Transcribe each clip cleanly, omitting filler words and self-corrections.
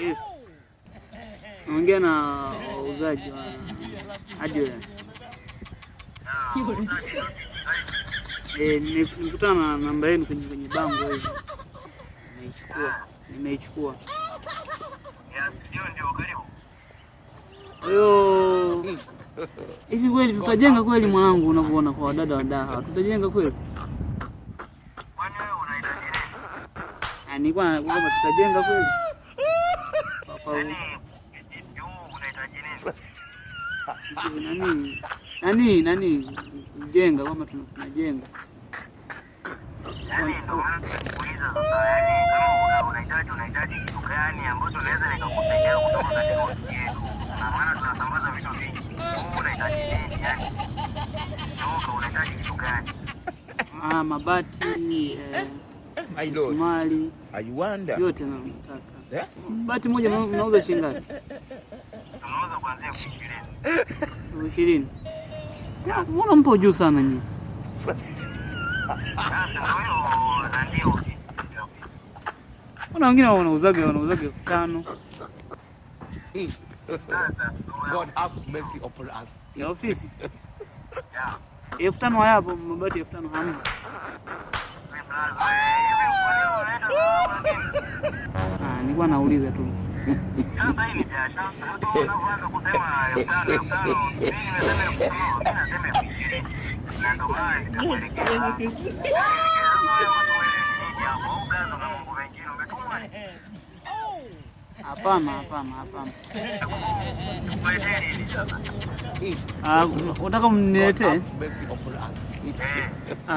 Yes. Naongea na wauzaji wa hardware. Nilikutana na namba yenu kwenye bango hivi. Nimeichukua. Ndio karibu. Hivi kweli tutajenga kweli mwanangu, unavyoona kwa wadada wa daha. Tutajenga kweli? Kwani wewe unahitaji nini? Nilikuwa tutajenga kweli? Yaani unahitaji nini? Jenga kama tunajenga. Yaani ndio maana tunakuuliza sasa, yaani kama unahitaji kitu gani ambacho naweza nikakusaidia kutoka katika ofisi yetu. Na maana tunasambaza vitu vingi. Unahitaji nini yani? Ndio unahitaji kitu gani? Mabati, mali. I wonder. Yote nataka. Bati moja mnauza shilingi ngapi? Tunauza kuanzia 20. Mbona mpo juu sana nyinyi? Kuna wengine wanauzaga 5,000. God have mercy upon us. Ya ofisi. 5,000 hayapo, mabati 5,000 hamna. Nilikuwa nauliza tu. Sasa hii ni biashara. Ndio unaanza kusema 5,000. Mimi nimesema 20. Na ndio maana nimekuelekeza. Hapana. Unataka mniletee?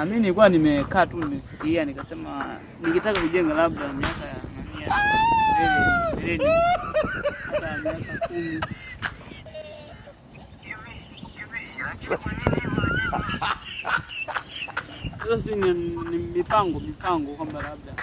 Mimi nilikuwa nimekaa tu nimefikiria nikasema nikitaka kujenga labda miaka ya mbele hata miaka 10. Sasa ni mipango kwamba labda